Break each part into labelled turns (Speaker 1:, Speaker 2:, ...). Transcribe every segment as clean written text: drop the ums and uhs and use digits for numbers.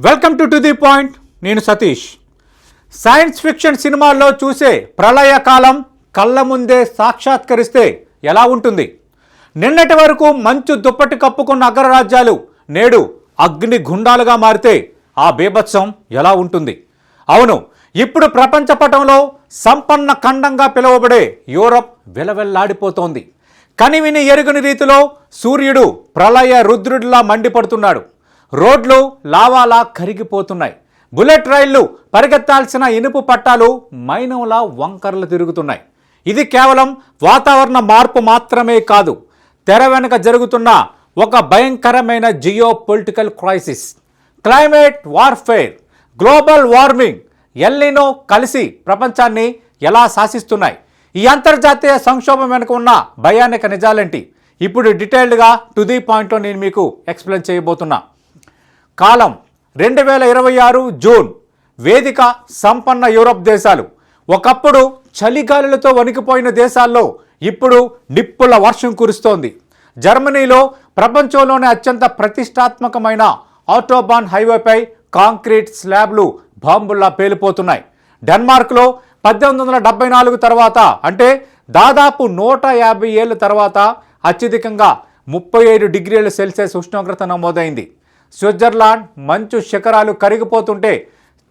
Speaker 1: Welcome to the point. నేను Satish. Science fiction సినిమాల్లో చూసే ప్రళయకాలం కళ్ళ ముందే సాక్షాత్కరిస్తే ఎలా ఉంటుంది? నిన్నటి వరకు మంచు దుప్పటి కప్పుకున్న అగ్రరాజ్యాలు నేడు అగ్ని గుండాలుగా మారితే ఆ బీభత్సం ఎలా ఉంటుంది? అవును, ఇప్పుడు ప్రపంచ పటంలో సంపన్న ఖండంగా పిలువబడే యూరప్ విలవెల్లాడిపోతోంది. కనివిని ఎరుగని రీతిలో సూర్యుడు ప్రళయ రుద్రుడిలా మండిపడుతున్నాడు. రోడ్లు లావాలా కరిగిపోతున్నాయి. బుల్లెట్ రైళ్లు పరిగెత్తాల్సిన ఇనుపు పట్టాలు మైనంలా వంకరలు తిరుగుతున్నాయి. ఇది కేవలం వాతావరణ మార్పు మాత్రమే కాదు, తెర వెనుక జరుగుతున్న ఒక భయంకరమైన geo political crisis. Climate warfare, global warming, El Niño కలిసి ప్రపంచాన్ని ఎలా శాసిస్తున్నాయి? ఈ అంతర్జాతీయ సంక్షోభం వెనుక ఉన్న భయానక నిజాలేంటి? ఇప్పుడు డీటెయిల్డ్గా టు ది పాయింట్లో నేను మీకు ఎక్స్ప్లెయిన్ చేయబోతున్నా. కాలం 2026 జూన్. వేదిక సంపన్న యూరప్ దేశాలు. ఒకప్పుడు చలిగాలులతో వణికిపోయిన దేశాల్లో ఇప్పుడు నిప్పుల వర్షం కురుస్తోంది. జర్మనీలో ప్రపంచంలోనే అత్యంత ప్రతిష్టాత్మకమైన ఆటోబాన్ హైవేపై కాంక్రీట్ స్లాబ్లు బాంబుల్లా పేలిపోతున్నాయి. డెన్మార్క్లో 1874 తర్వాత, అంటే దాదాపు 150 ఏళ్ల తర్వాత అత్యధికంగా 37 డిగ్రీల సెల్సియస్ ఉష్ణోగ్రత నమోదైంది. స్విట్జర్లాండ్ మంచు శిఖరాలు కరిగిపోతుంటే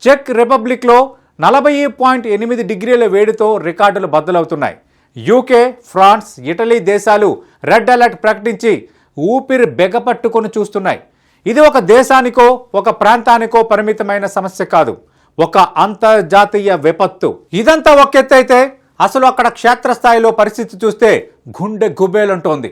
Speaker 1: చెక్ రిపబ్లిక్లో 40.8 డిగ్రీల వేడితో రికార్డులు బద్దలవుతున్నాయి. యూకే, ఫ్రాన్స్, ఇటలీ దేశాలు రెడ్ అలర్ట్ ప్రకటించి ఊపిరి బెగపట్టుకొని చూస్తున్నాయి. ఇది ఒక దేశానికో ఒక ప్రాంతానికో పరిమితమైన సమస్య కాదు, ఒక అంతర్జాతీయ విపత్తు. ఇదంతా ఒక ఎత్తు అయితే అసలు అక్కడ క్షేత్రస్థాయిలో పరిస్థితి చూస్తే గుండె గుబేలంటోంది.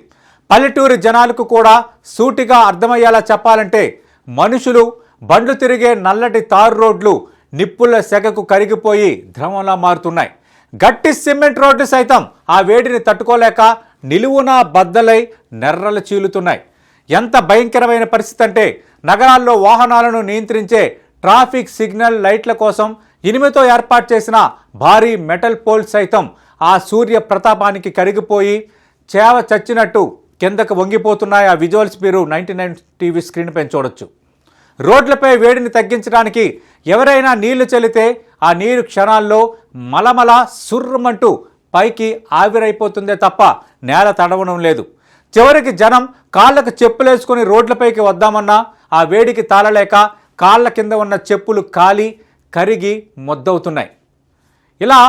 Speaker 1: పల్లెటూరి జనాలకు కూడా సూటిగా అర్థమయ్యేలా చెప్పాలంటే మనుషులు బండ్లు తిరిగే నల్లటి తారు రోడ్లు నిప్పుల సెగకు కరిగిపోయి ద్రవంలా మారుతున్నాయి. గట్టి సిమెంట్ రోడ్లు సైతం ఆ వేడిని తట్టుకోలేక నిలువునా బద్దలై నెర్రలు చీలుతున్నాయి. ఎంత భయంకరమైన పరిస్థితి అంటే నగరాల్లో వాహనాలను నియంత్రించే ట్రాఫిక్ సిగ్నల్ లైట్ల కోసం ఇనుముతో ఏర్పాటు చేసిన భారీ మెటల్ పోల్స్ సైతం ఆ సూర్య ప్రతాపానికి కరిగిపోయి చేవ చచ్చినట్టు కిందకు వంగిపోతున్నాయి. ఆ విజువల్స్ మీరు 99 టీవీ స్క్రీన్ పైన చూడొచ్చు. రోడ్లపై వేడిని తగ్గించడానికి ఎవరైనా నీళ్లు చల్లితే ఆ నీరు క్షణాల్లో మలమల సుర్రమంటూ పైకి ఆవిరైపోతుందే తప్ప నేల తడవడం లేదు. చివరికి జనం కాళ్ళకు చెప్పులేసుకొని రోడ్లపైకి వద్దామన్నా ఆ వేడికి తాళలేక కాళ్ళ కింద ఉన్న చెప్పులు కాలి కరిగి మొద్దవుతున్నాయి. ఇలా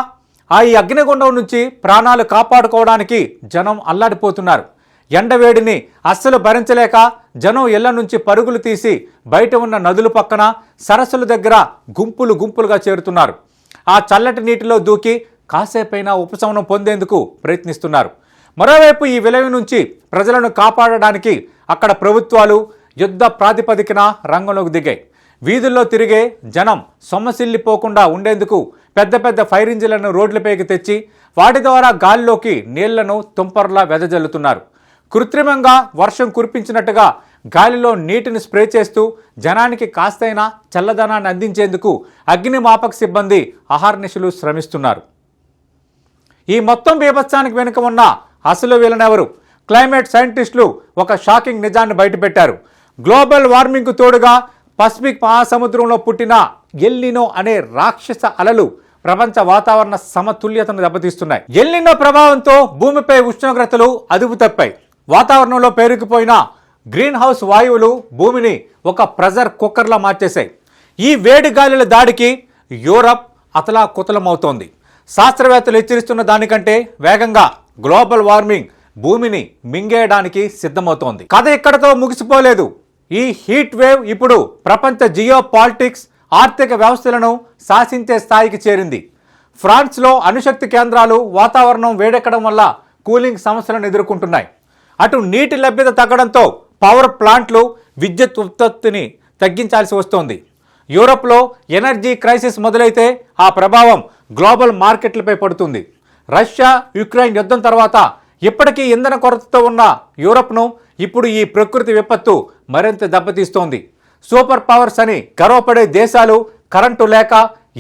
Speaker 1: ఈ అగ్నిగుండం నుంచి ప్రాణాలు కాపాడుకోవడానికి జనం అల్లాడిపోతున్నారు. ఎండవేడిని అస్సలు భరించలేక జనం ఇళ్ల నుంచి పరుగులు తీసి బయట ఉన్న నదుల పక్కన సరస్సుల దగ్గర గుంపులు గుంపులుగా చేరుతున్నారు. ఆ చల్లటి నీటిలో దూకి కాసేపైనా ఉపశమనం పొందేందుకు ప్రయత్నిస్తున్నారు. మరోవైపు ఈ విలవి నుంచి ప్రజలను కాపాడడానికి అక్కడ ప్రభుత్వాలు యుద్ధ ప్రాతిపదికన రంగంలోకి దిగాయి. వీధుల్లో తిరిగే జనం సొమ్మసిల్లిపోకుండా ఉండేందుకు పెద్ద పెద్ద ఫైర్ ఇంజిన్లను రోడ్లపైకి తెచ్చి వాటి ద్వారా గాలిలోకి నీళ్లను తుంపర్లా వెదజల్లుతున్నారు. కృత్రిమంగా వర్షం కురిపించినట్టుగా గాలిలో నీటిని స్ప్రే చేస్తూ జనానికి కాస్తైనా చల్లదనాన్ని అందించేందుకు అగ్నిమాపక సిబ్బంది అహర్నిశలు శ్రమిస్తున్నారు. ఈ మొత్తం బీభత్సానికి వెనుక ఉన్న అసలు విలనెవరు? క్లైమేట్ సైంటిస్టులు ఒక షాకింగ్ నిజాన్ని బయటపెట్టారు. గ్లోబల్ వార్మింగ్కు తోడుగా పసిఫిక్ మహాసముద్రంలో పుట్టిన ఎల్నినో అనే రాక్షస అలలు ప్రపంచ వాతావరణ సమతుల్యతను దెబ్బతీస్తున్నాయి. ఎల్నినో ప్రభావంతో భూమిపై ఉష్ణోగ్రతలు అదుపు తప్పాయి. వాతావరణంలో పేరుకుపోయిన గ్రీన్ హౌస్ వాయువులు భూమిని ఒక ప్రెజర్ కుక్కర్లా మార్చేశాయి. ఈ వేడి గాలుల దాడికి యూరప్ అతలాకుతలమవుతోంది. శాస్త్రవేత్తలు హెచ్చరిస్తున్న దానికంటే వేగంగా గ్లోబల్ వార్మింగ్ భూమిని మింగేయడానికి సిద్ధమవుతోంది. కథ ఇక్కడతో ముగిసిపోలేదు. ఈ హీట్ వేవ్ ఇప్పుడు ప్రపంచ జియో పాలిటిక్స్, ఆర్థిక వ్యవస్థలను శాసించే స్థాయికి చేరింది. ఫ్రాన్స్లో అణుశక్తి కేంద్రాలు వాతావరణం వేడెక్కడం వల్ల కూలింగ్ సమస్యలను ఎదుర్కొంటున్నాయి. అటు నీటి లభ్యత తగ్గడంతో పవర్ ప్లాంట్లు విద్యుత్ ఉత్పత్తిని తగ్గించాల్సి వస్తోంది. యూరప్లో ఎనర్జీ క్రైసిస్ మొదలైతే ఆ ప్రభావం గ్లోబల్ మార్కెట్లపై పడుతుంది. రష్యా యుక్రెయిన్ యుద్ధం తర్వాత ఇప్పటికీ ఇంధన కొరతతో ఉన్న యూరప్ను ఇప్పుడు ఈ ప్రకృతి విపత్తు మరింత దెబ్బతీస్తోంది. సూపర్ పవర్స్ అని గర్వపడే దేశాలు కరెంటు లేక,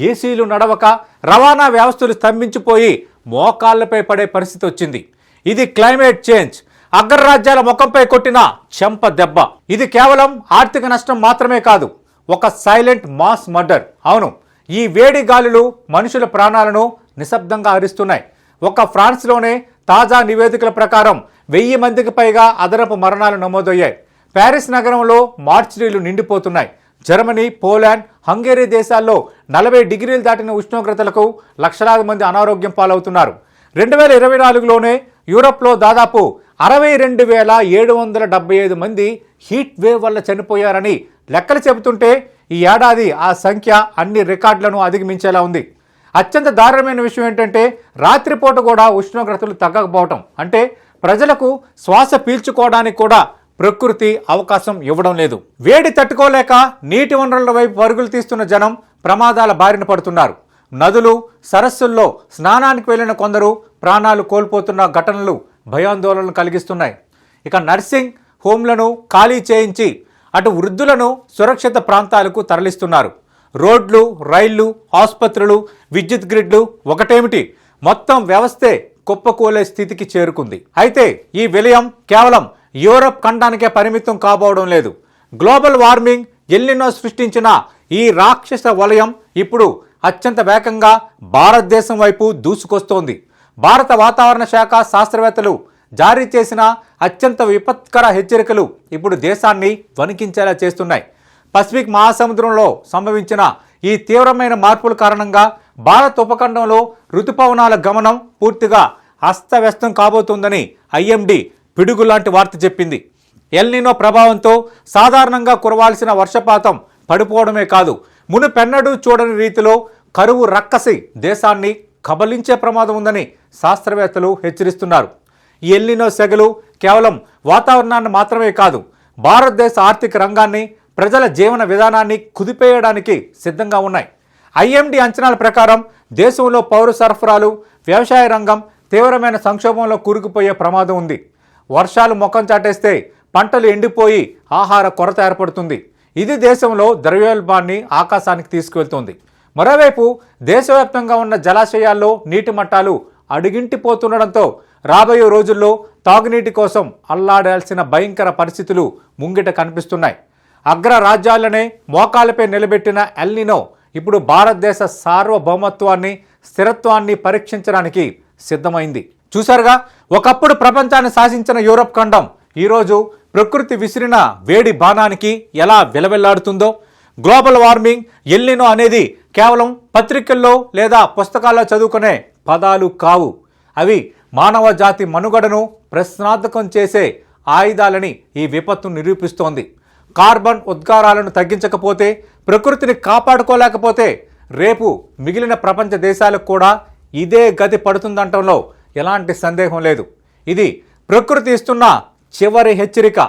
Speaker 1: ఏసీలు నడవక, రవాణా వ్యవస్థలు స్తంభించిపోయి మోకాళ్లపై పడే పరిస్థితి వచ్చింది. ఇది క్లైమేట్ చేంజ్. అగ్రరాజ్యాల ముఖంపై కొట్టిన చెంప దెబ్బ. ఇది కేవలం ఆర్థిక నష్టం మాత్రమే కాదు, ఒక సైలెంట్ మాస్ మర్డర్. అవును, ఈ వేడి గాలులు మనుషుల ప్రాణాలను నిశ్శబ్దంగా హరిస్తున్నాయి. ఒక ఫ్రాన్స్లోనే తాజా నివేదికల ప్రకారం 1000 మందికి పైగా అదనపు మరణాలు నమోదయ్యాయి. ప్యారిస్ నగరంలో మార్చిరీలు నిండిపోతున్నాయి. జర్మనీ, పోలాండ్, హంగేరీ దేశాల్లో 40 డిగ్రీలు దాటిన ఉష్ణోగ్రతలకు లక్షలాది మంది అనారోగ్యం పాలవుతున్నారు. 2024లోనే యూరప్లో దాదాపు 62,775 మంది హీట్ వేవ్ వల్ల చనిపోయారని లెక్కలు చెబుతుంటే ఈ ఏడాది ఆ సంఖ్య అన్ని రికార్డులను అధిగమించేలా ఉంది. అత్యంత దారుణమైన విషయం ఏంటంటే రాత్రిపూట కూడా ఉష్ణోగ్రతలు తగ్గకపోవటం. అంటే ప్రజలకు శ్వాస పీల్చుకోవడానికి కూడా ప్రకృతి అవకాశం ఇవ్వడం లేదు. వేడి తట్టుకోలేక నీటి వనరుల వైపు పరుగులు తీస్తున్న జనం ప్రమాదాల బారిన పడుతున్నారు. నదులు, సరస్సుల్లో స్నానానికి వెళ్లిన కొందరు ప్రాణాలు కోల్పోతున్న ఘటనలు భయాందోళనలు కలిగిస్తున్నాయి. ఇక నర్సింగ్ హోంలను ఖాళీ చేయించి అటు వృద్ధులను సురక్షిత ప్రాంతాలకు తరలిస్తున్నారు. రోడ్లు, రైళ్లు, ఆసుపత్రులు, విద్యుత్ గ్రిడ్లు ఒకటేమిటి, మొత్తం వ్యవస్థే కుప్పకూలే స్థితికి చేరుకుంది. అయితే ఈ విలయం కేవలం యూరప్ ఖండానికే పరిమితం కాబోవడం లేదు. గ్లోబల్ వార్మింగ్, ఎల్నినో సృష్టించిన ఈ రాక్షస వలయం ఇప్పుడు అత్యంత వేగంగా భారతదేశం వైపు దూసుకొస్తోంది. భారత వాతావరణ శాఖ శాస్త్రవేత్తలు జారీ చేసిన అత్యంత విపత్కర హెచ్చరికలు ఇప్పుడు దేశాన్ని వణికించేలా చేస్తున్నాయి. పసిఫిక్ మహాసముద్రంలో సంభవించిన ఈ తీవ్రమైన మార్పుల కారణంగా భారత్ ఉపఖండంలో రుతుపవనాల గమనం పూర్తిగా అస్తవ్యస్తం కాబోతోందని ఐఎండీ పిడుగులాంటి వార్త చెప్పింది. ఎల్నినో ప్రభావంతో సాధారణంగా కురవాల్సిన వర్షపాతం పడిపోవడమే కాదు, మునుపెన్నడూ చూడని రీతిలో కరువు రక్కసి దేశాన్ని కబలించే ప్రమాదం ఉందని శాస్త్రవేత్తలు హెచ్చరిస్తున్నారు. ఈ ఎల్నినో సెగలు కేవలం వాతావరణాన్ని మాత్రమే కాదు, భారతదేశ ఆర్థిక రంగాన్ని, ప్రజల జీవన విధానాన్ని కుదిపేయడానికి సిద్ధంగా ఉన్నాయి. ఐఎండీ అంచనాల ప్రకారం దేశంలో పౌర సరఫరాలు, వ్యవసాయ రంగం తీవ్రమైన సంక్షోభంలో కూరుకుపోయే ప్రమాదం ఉంది. వర్షాలు ముఖం చాటేస్తే పంటలు ఎండిపోయి ఆహార కొరత ఏర్పడుతుంది. ఇది దేశంలో ద్రవ్యోల్బణాన్ని ఆకాశానికి తీసుకువెళ్తోంది. మరోవైపు దేశవ్యాప్తంగా ఉన్న జలాశయాల్లో నీటి మట్టాలు అడుగింటిపోతుండడంతో రాబోయే రోజుల్లో తాగునీటి కోసం అల్లాడాల్సిన భయంకర పరిస్థితులు ముంగిట కనిపిస్తున్నాయి. అగ్ర రాజ్యాలనే మోకాలపై నిలబెట్టిన ఎల్నినో ఇప్పుడు భారతదేశ సార్వభౌమత్వాన్ని, స్థిరత్వాన్ని పరీక్షించడానికి సిద్ధమైంది. చూశారుగా, ఒకప్పుడు ప్రపంచాన్ని శాసించిన యూరప్ ఖండం ఈరోజు ప్రకృతి విసిరిన వేడి బాణానికి ఎలా విలవెల్లాడుతుందో. గ్లోబల్ వార్మింగ్, ఎల్నినో అనేది కేవలం పత్రికల్లో లేదా పుస్తకాల్లో చదువుకునే పదాలు కావు. అవి మానవ జాతి మనుగడను ప్రశ్నార్థకం చేసే ఆయుధాలని ఈ విపత్తు నిరూపిస్తోంది. కార్బన్ ఉద్గారాలను తగ్గించకపోతే, ప్రకృతిని కాపాడుకోలేకపోతే రేపు మిగిలిన ప్రపంచ దేశాలకు కూడా ఇదే గతి పడుతుందంటంలో ఎలాంటి సందేహం లేదు. ఇది ప్రకృతి ఇస్తున్న చివరి హెచ్చరిక.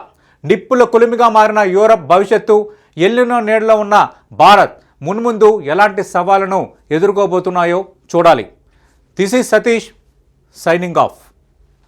Speaker 1: నిప్పుల కొలిమిగా మారిన యూరప్ భవిష్యత్తు, ఎల్నినో నీడలో ఉన్న భారత్ మున్ముందు ఎలాంటి సవాళ్లను ఎదుర్కోబోతున్నాయో చూడాలి. This is Satish, signing off.